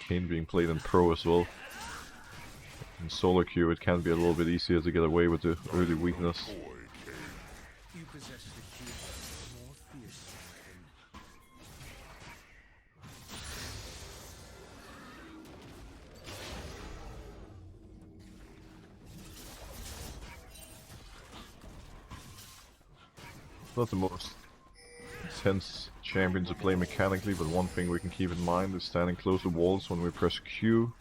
Kayn being played in Pro as well. In solo queue it can be a little bit easier to get away with the early weakness. You possess the key more fierce. Not the most intense champion to play mechanically, but one thing we can keep in mind is standing close to walls when we press Q.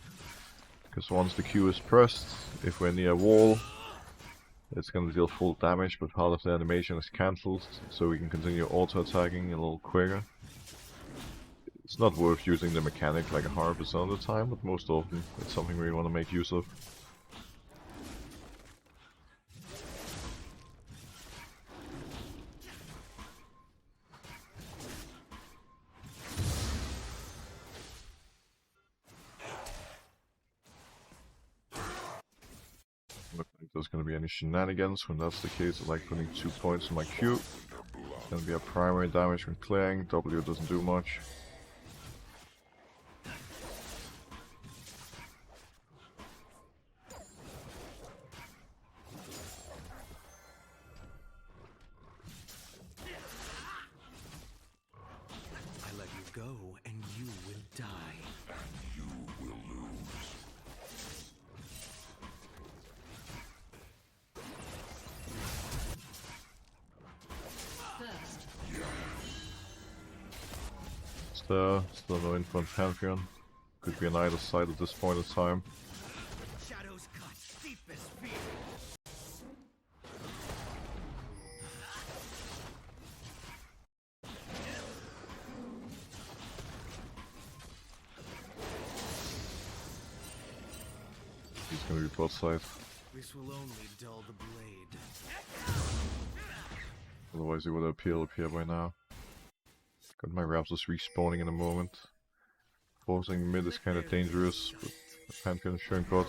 Because once the Q is pressed, if we're near a wall, it's going to deal full damage, but part of the animation is cancelled, so we can continue auto-attacking a little quicker. It's not worth using the mechanic like 100% of the time, but most often it's something we want to make use of. There's going to be any shenanigans. When that's the case, I like putting 2 points in my Q. It's going to be a primary damage when clearing. W doesn't do much. I let you go, and you will die. And you will lose. Still no info on Pantheon. Could be on either side at this point in time. Shadows cut deepest fear. He's gonna be bot side. This will only dull the blade. Otherwise he would have appeared up here by now. Got my Raptors respawning in a moment. Forcing mid is kind of dangerous, but the Pantheon showing bot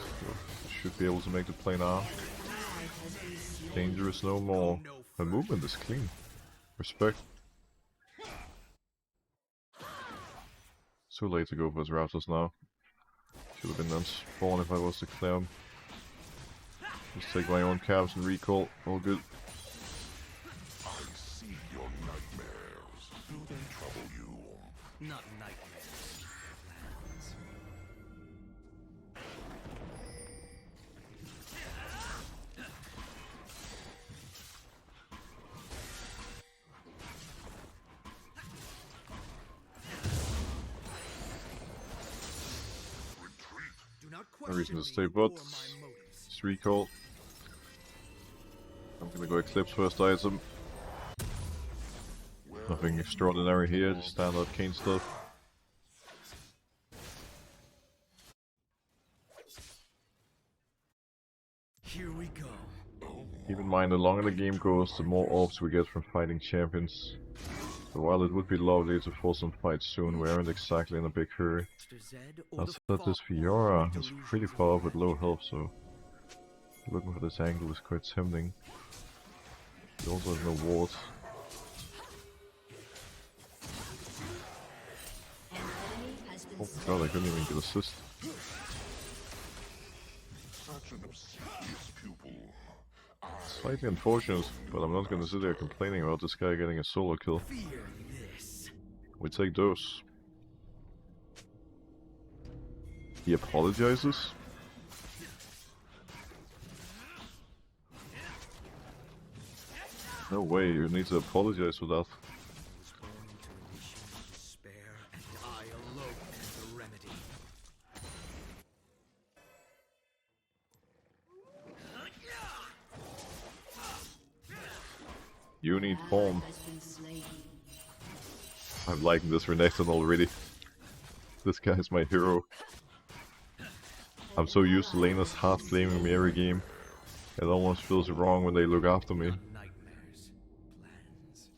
should be able to make the play now. Dangerous no more. The movement is clean. Respect. Too late to go for his Raptors now. Should have been done spawn if I was to clear him. Just take my own caps and recall. All good. I see your nightmares. Do they trouble you? Not nightmares. Plans. Do not No reason to question stay me bot. or my motives. Just recall. I'm gonna go Eclipse first item. Nothing extraordinary here, just standard Kayn stuff. Here we go. Keep in mind, the longer the game goes, the more orbs we get from fighting champions. So while it would be lovely to force some fights soon, we aren't exactly in a big hurry. Mr. Zed or I the said this Fall Fiora is delusions pretty far up with low health, so looking for this angle is quite tempting. He also has no ward. Oh my god, I couldn't even get assist. Such an obsequious pupil. Slightly unfortunate, but I'm not gonna sit there complaining about this guy getting a solo kill. Fear this. We take those. He apologizes? No way, you need to apologize for that. I was going to initiate despair, and I alone am the remedy. You need form. I'm liking this Renekton already. This guy is my hero. I'm so used to laners hard flaming me every game. It almost feels wrong when they look after me. Not nightmares. Plans.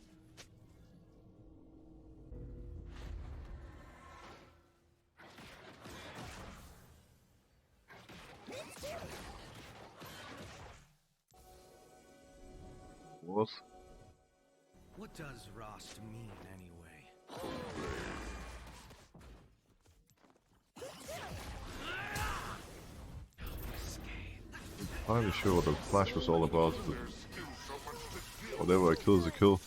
What? What does Rost mean anyway? I'm not really sure what the flash was all about, but whatever, a kill is a kill.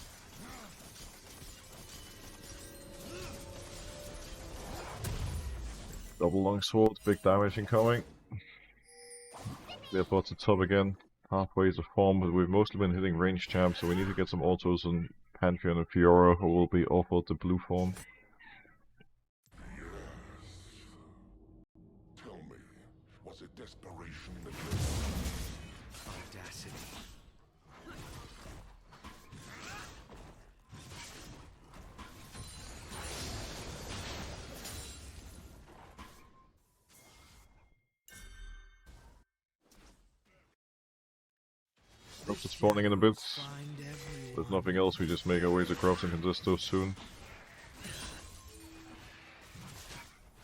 Double longsword, big damage incoming. They're about to top again. Halfway is a form, but we've mostly been hitting range champs, so we need to get some autos on Pantheon and Fiora, who will be offered the blue form. Tell me, was it desperation that Audacity. Crops are spawning in a bit. Find everyone. There's nothing else, we just make our way to crops and can just do soon.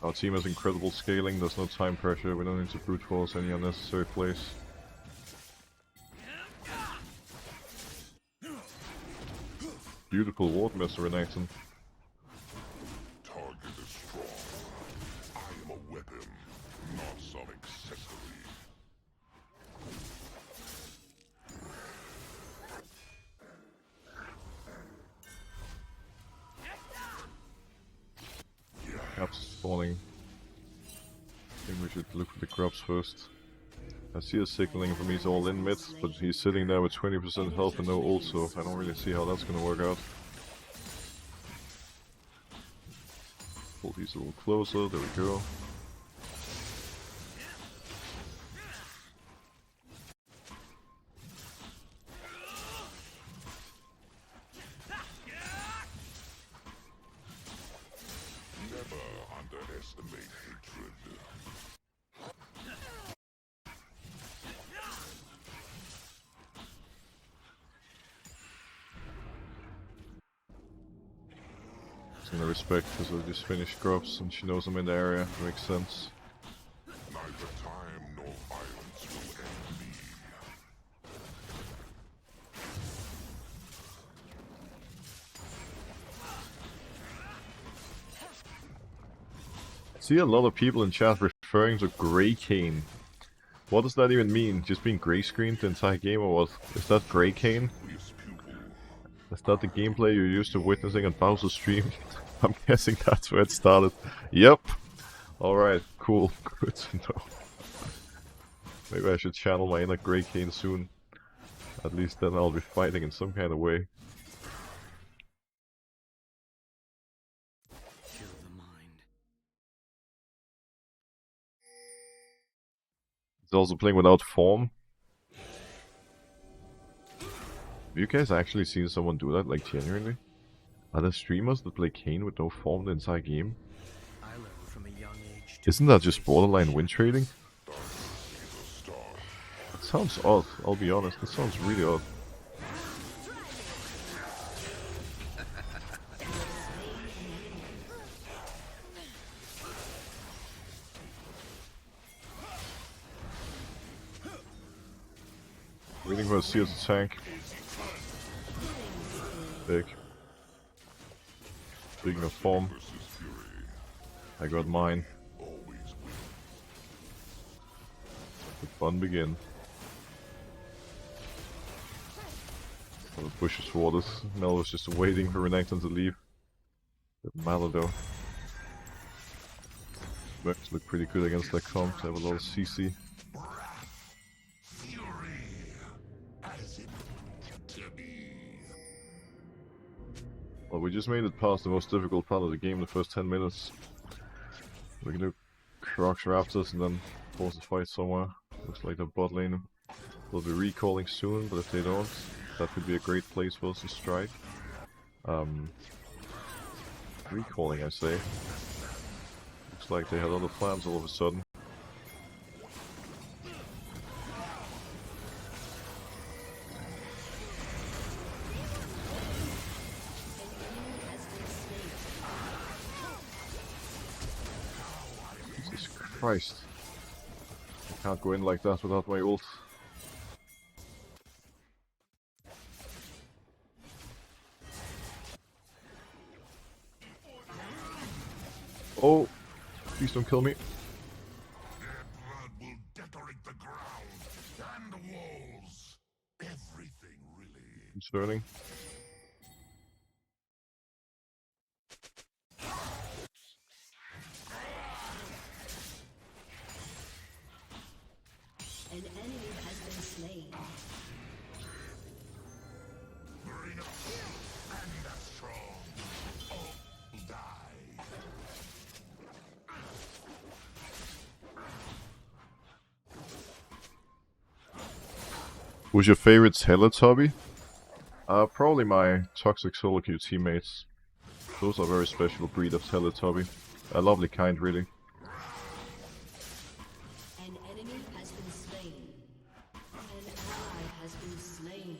Our team has incredible scaling, there's no time pressure, we don't need to brute force any unnecessary plays. Beautiful ward, Mr. Renekton. target is strong? I am a weapon, not some accessory. Caps spawning. I think we should look for the grubs first. I see a signaling from he's all in mid, but he's sitting there with 20% health and no ult, so I don't really see how that's gonna work out. Pull these a little closer, there we go. Never underestimate hatred. It's gonna respect because I just finished grubs and she knows I'm in the area, makes sense. Neither time nor violence will end me. I see a lot of people in chat referring to Grey Kayn. What does that even mean? Just being grey screened the entire game, or what? Is that Grey Kayn? This pupil, Is that the gameplay you're used to witnessing on Bowser's stream? I'm guessing that's where it started. Yep. Alright, cool. Good to know. Maybe I should channel my inner Grey Kayn soon. At least then I'll be fighting in some kind of way. Kill the mind. He's also playing without form. Have you guys actually seen someone do that, like genuinely? Are there streamers that play Kayn with no form the entire game? I learned from a young age to Isn't that just borderline win trading? is a star. It sounds odd, I'll be honest, it sounds really odd. Waiting for a CS tank. Big. Speaking of form, Versus fury, I got mine. always win. The fun begin. Well, the bush is watered. Mel was just waiting for Renekton to leave. Didn't matter though. Bucks look pretty good against that comp. They have a lot of CC. Fury, as it to be. Well, we just made it past the most difficult part of the game, the first 10 minutes. We can do Crocs Raptors and then force a fight somewhere. Looks like the bot lane will be recalling soon, but if they don't, that could be a great place for us to strike. Recalling, I say. Looks like they had other plans all of a sudden. Jesus Christ. I can't go in like that without my ult. Oh! Please don't kill me. Their blood will decorate the ground and concerning. An enemy has been slain. Bring up and the strong. All die. Who's your favorite Teletubby? Probably my Toxic Solo Queue teammates. Those are a very special breed of Teletubby. A lovely kind, really. An enemy has been slain. An ally has been slain.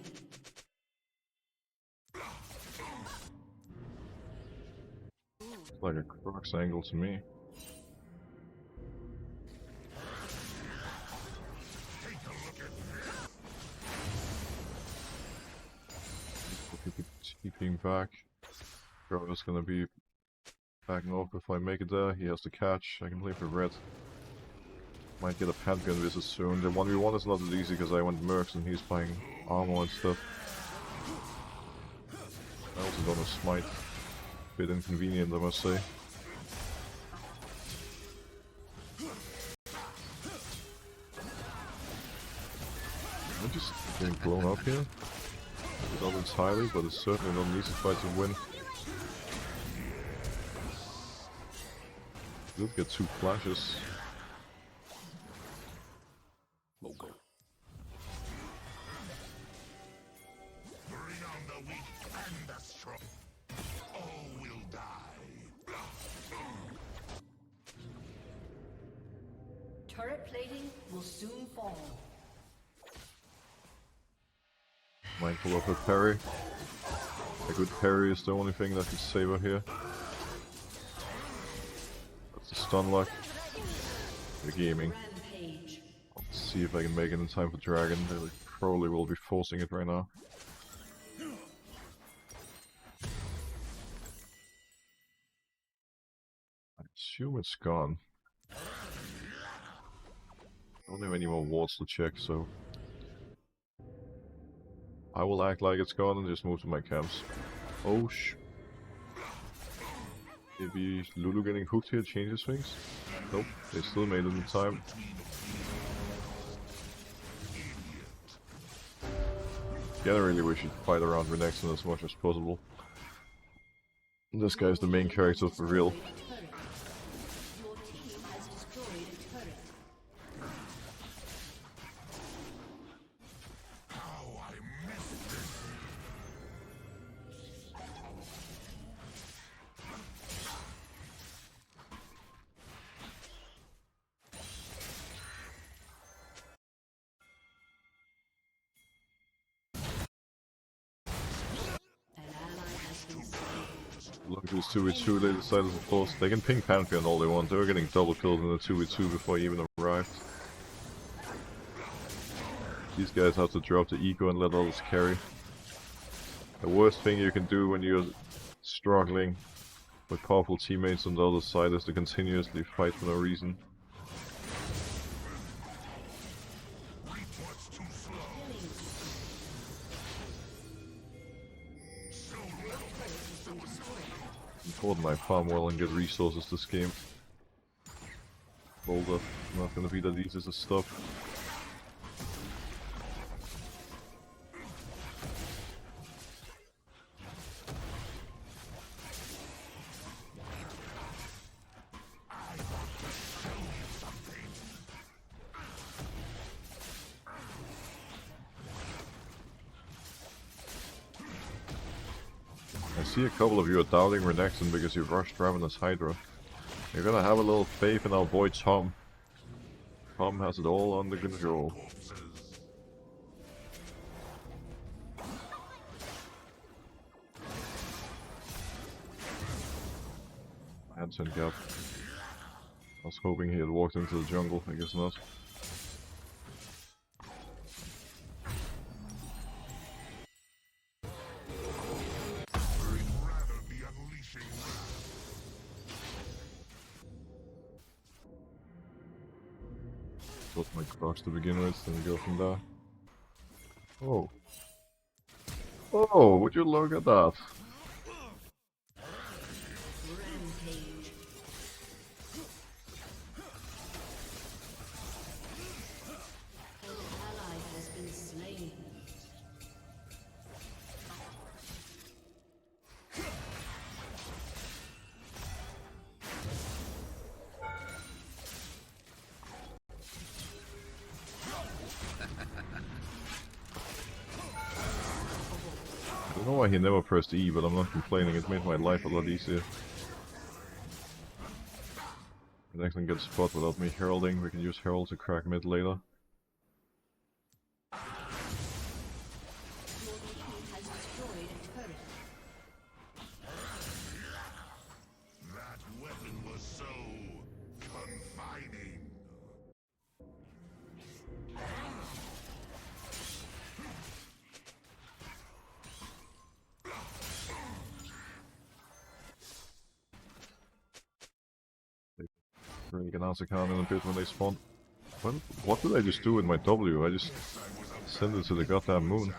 Like a Crocs angle to me. TPing back. Bro is gonna be backing off if I make it there. He has to catch. I can play for red. Might get a Pantheon visit soon. The 1v1 is not as easy because I went Mercs and he's buying armor and stuff. I also don't have smite. Bit inconvenient, I must say. I'm just getting blown up here. Not entirely, but it's certainly not an easy fight to win. Did get 2 flashes. Local. Bring on the weak and the strong. All will die. Turret plating will soon fall. Mindful of her parry. A good parry is the only thing that can save her here. That's the stun lock. They're gaming. Rampage. Let's see if I can make it in time for Dragon. They probably will be forcing it right now. I assume it's gone. I don't have any more wards to check, so I will act like it's gone and just move to my camps. Oh maybe Lulu getting hooked here changes things? Nope, they still made it in time. Generally we should fight around Renekton as much as possible. This guy's the main character for real. Your team has destroyed a turret. How I missed this. An ally has been slain. Look at this 2v2, they decided to force. They can ping Pantheon all they want, they were getting double killed in the 2v2 before he even arrived. These guys have to drop the ego and let others carry. The worst thing you can do when you're struggling with powerful teammates on the other side is to continuously fight for no reason. What's too slow? Important I farm well and get resources this game. Boulder, not gonna be that easy to stop. I see a couple of you are doubting Renekton because you rushed Ravenous Hydra. You're gonna have a little faith in our boy Tom. Tom has it all under control. Hands and gap. I was hoping he had walked into the jungle, I guess not. Rather be unleashing. Got my Crocs to begin with, then we go from there. Oh. Oh, would you look at that? Rampage. An ally has been slain. I don't know why he never pressed E, but I'm not complaining. It made my life a lot easier. The next one gets spot without me heralding. We can use herald to crack mid later. Your team has destroyed a turret. That weapon was so confining. Really can answer count in a bit when they spawn. What did I just do with my W? I just sent it to the goddamn moon.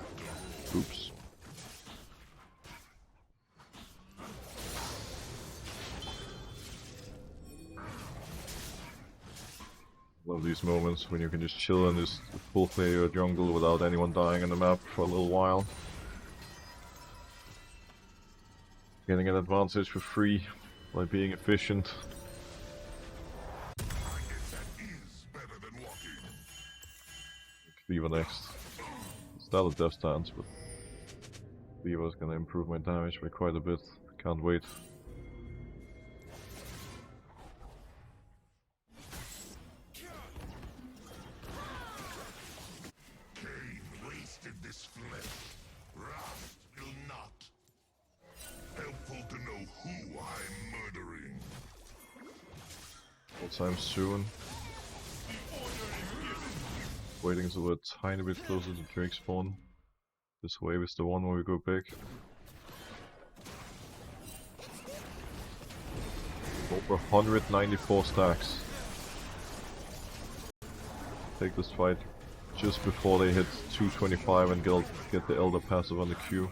Oops. Love these moments when you can just chill and just full play your jungle without anyone dying in the map for a little while. Getting an advantage for free by being efficient. Diva next. Still a death stance, but Diva's gonna improve my damage by quite a bit. Can't wait. Kayn wasted this flesh. Rust will not. Helpful to know who I'm murdering. All time soon. Waiting until we're a tiny bit closer to Drake spawn. This wave is the one where we go big. Over 194 stacks. Take this fight just before they hit 225 and get the Elder passive on the Q.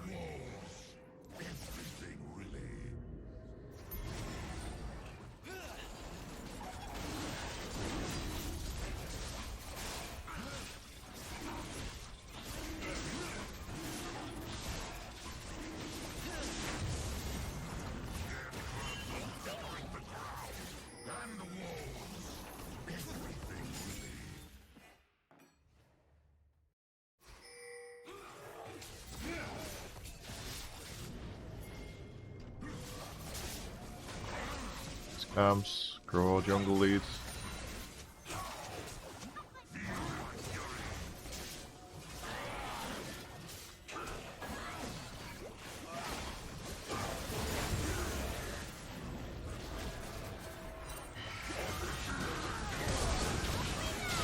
Camps, grow our jungle leads.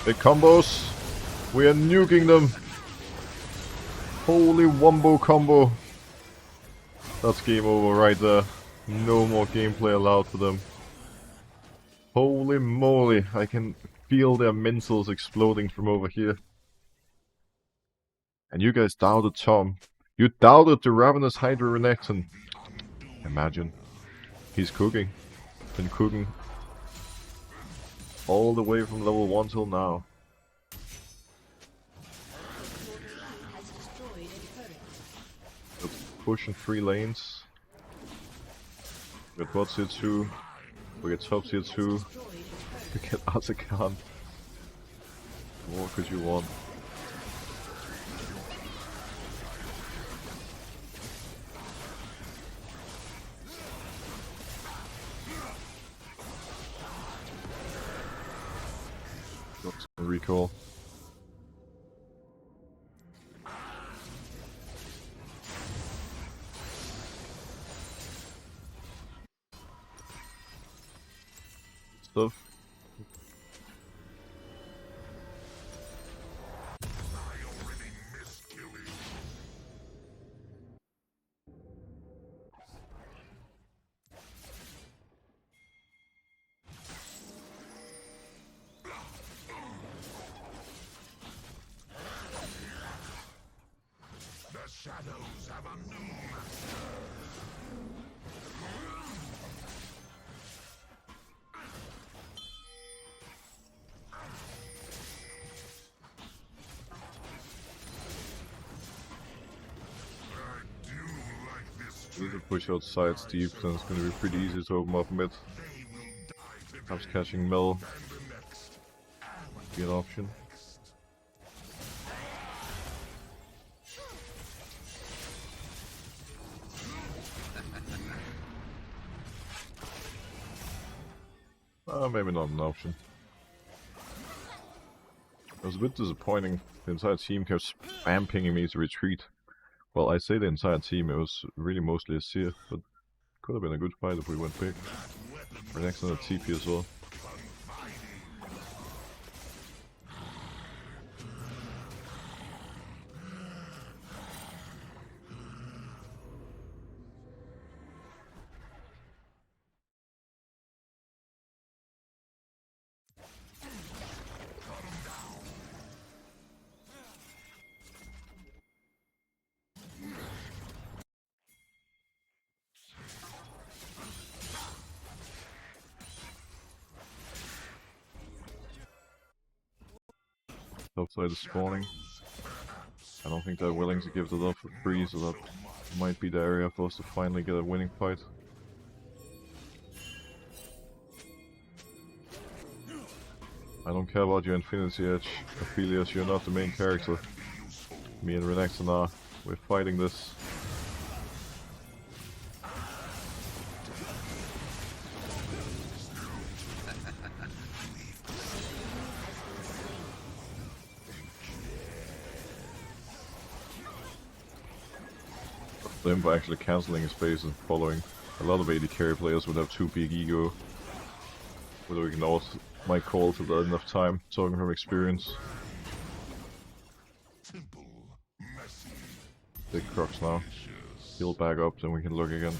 Big combos. We are nuking them. Holy wombo combo. That's game over right there. No more gameplay allowed for them. Holy moly, I can feel their mentals exploding from over here. And you guys doubted Tom. You doubted the Ravenous Hydra Renekton. Imagine. He's cooking. Been cooking. All the way from level 1 till now. Has destroyed a turret. Let's push in 3 lanes. We got bots here too. We get tops here too. Destroyed a turret. We get Azakan. What more could you want? Recall. Stuff. The shadow We need to push out sides deep, then it's gonna be pretty easy to open up mid. Perhaps catching Mill be an option. Maybe not an option. It was a bit disappointing. The entire team kept spam pinging me to retreat. Well, I say the entire team, it was really mostly a Seer, but could have been a good fight if we went big. We're next on the TP as well. Outside is spawning. I don't think they're willing to give that up for free, so that might be the area for us to finally get a winning fight. I don't care about your Infinity Edge, Aphelios, you're not the main character. Me and Renekton are. We're fighting this. Them by actually cancelling his phase and following. A lot of AD carry players would have too big ego. Would have ignored my call to that enough time, talking from experience. Big Crocs now. Heal back up, then we can look again.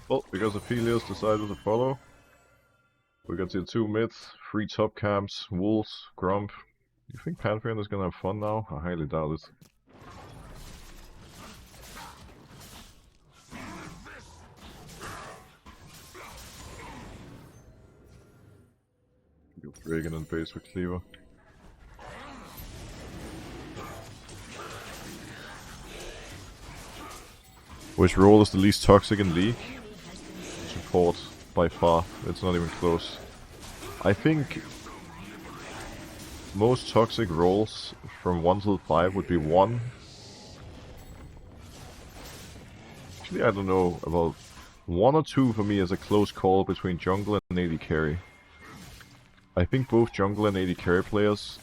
Well, because Aphelios decided to follow, we got the 2 mid, 3 top camps, Wolves, Grump. You think Pantheon is gonna have fun now? I highly doubt it. Go Dragon and base with Cleaver. Which role is the least toxic in League? Support, by far. It's not even close. I think most toxic roles from 1 till 5 would be 1. Actually, I don't know about 1 or 2 for me is a close call between jungle and AD carry. I think both jungle and AD carry players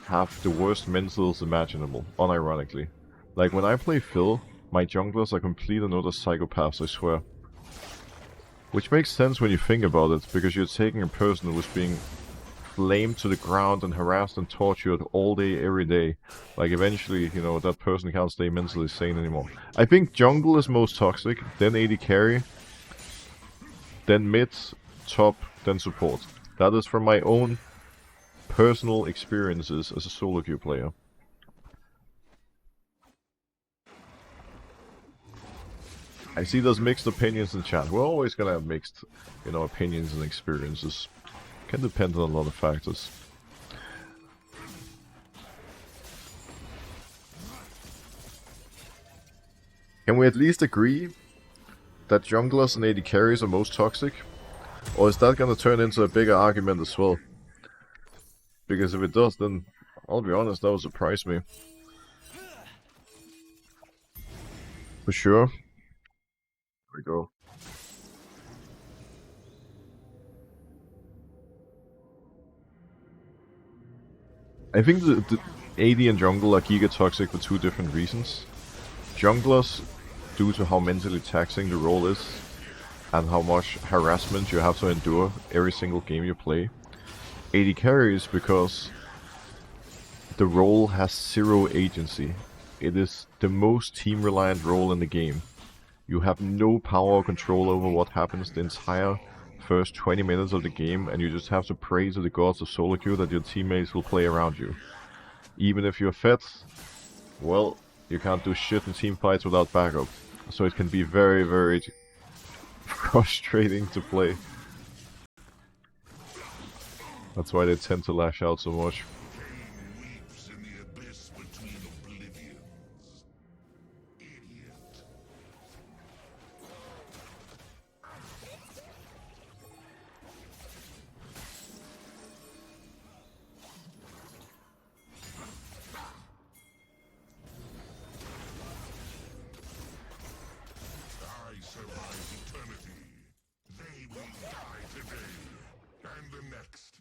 have the worst mentals imaginable, unironically. Like when I play Phil, my junglers are complete and utter psychopaths, I swear. Which makes sense when you think about it, because you're taking a person who was being flamed to the ground and harassed and tortured all day, every day. Like eventually, you know, that person can't stay mentally sane anymore. I think jungle is most toxic, then AD carry, then mid, top, then support. That is from my own personal experiences as a solo queue player. I see there's mixed opinions in chat. We're always gonna have mixed, you know, opinions and experiences. Can depend on a lot of factors. Can we at least agree that junglers and AD carries are most toxic? Or is that gonna turn into a bigger argument as well? Because if it does, then I'll be honest, that would surprise me. For sure. We go. I think the AD and jungle are giga toxic for 2 different reasons. Junglers, due to how mentally taxing the role is, and how much harassment you have to endure every single game you play. AD carries because the role has zero agency. It is the most team-reliant role in the game. You have no power or control over what happens the entire first 20 minutes of the game, and you just have to pray to the gods of solo queue that your teammates will play around you. Even if you're fed, well, you can't do shit in team fights without backup. So it can be very, very frustrating to play. That's why they tend to lash out so much. Weeps in the abyss between oblivions. Idiot. I survive eternity. They will die today. And the next.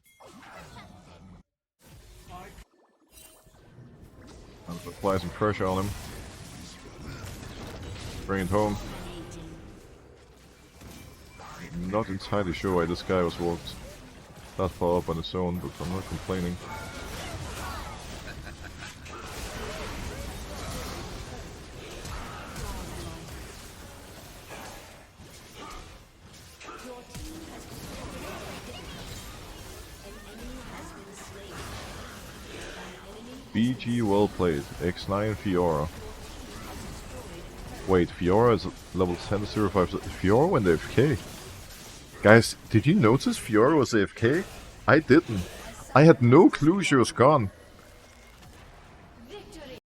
I'm gonna apply some pressure on him. Bring it home. I'm not entirely sure why this guy was walked that far up on his own, but I'm not complaining. BG well played. X9 Fiora. Wait, Fiora is level 10 05. Fiora went AFK. Guys, did you notice Fiora was AFK? I didn't. I had no clue she was gone.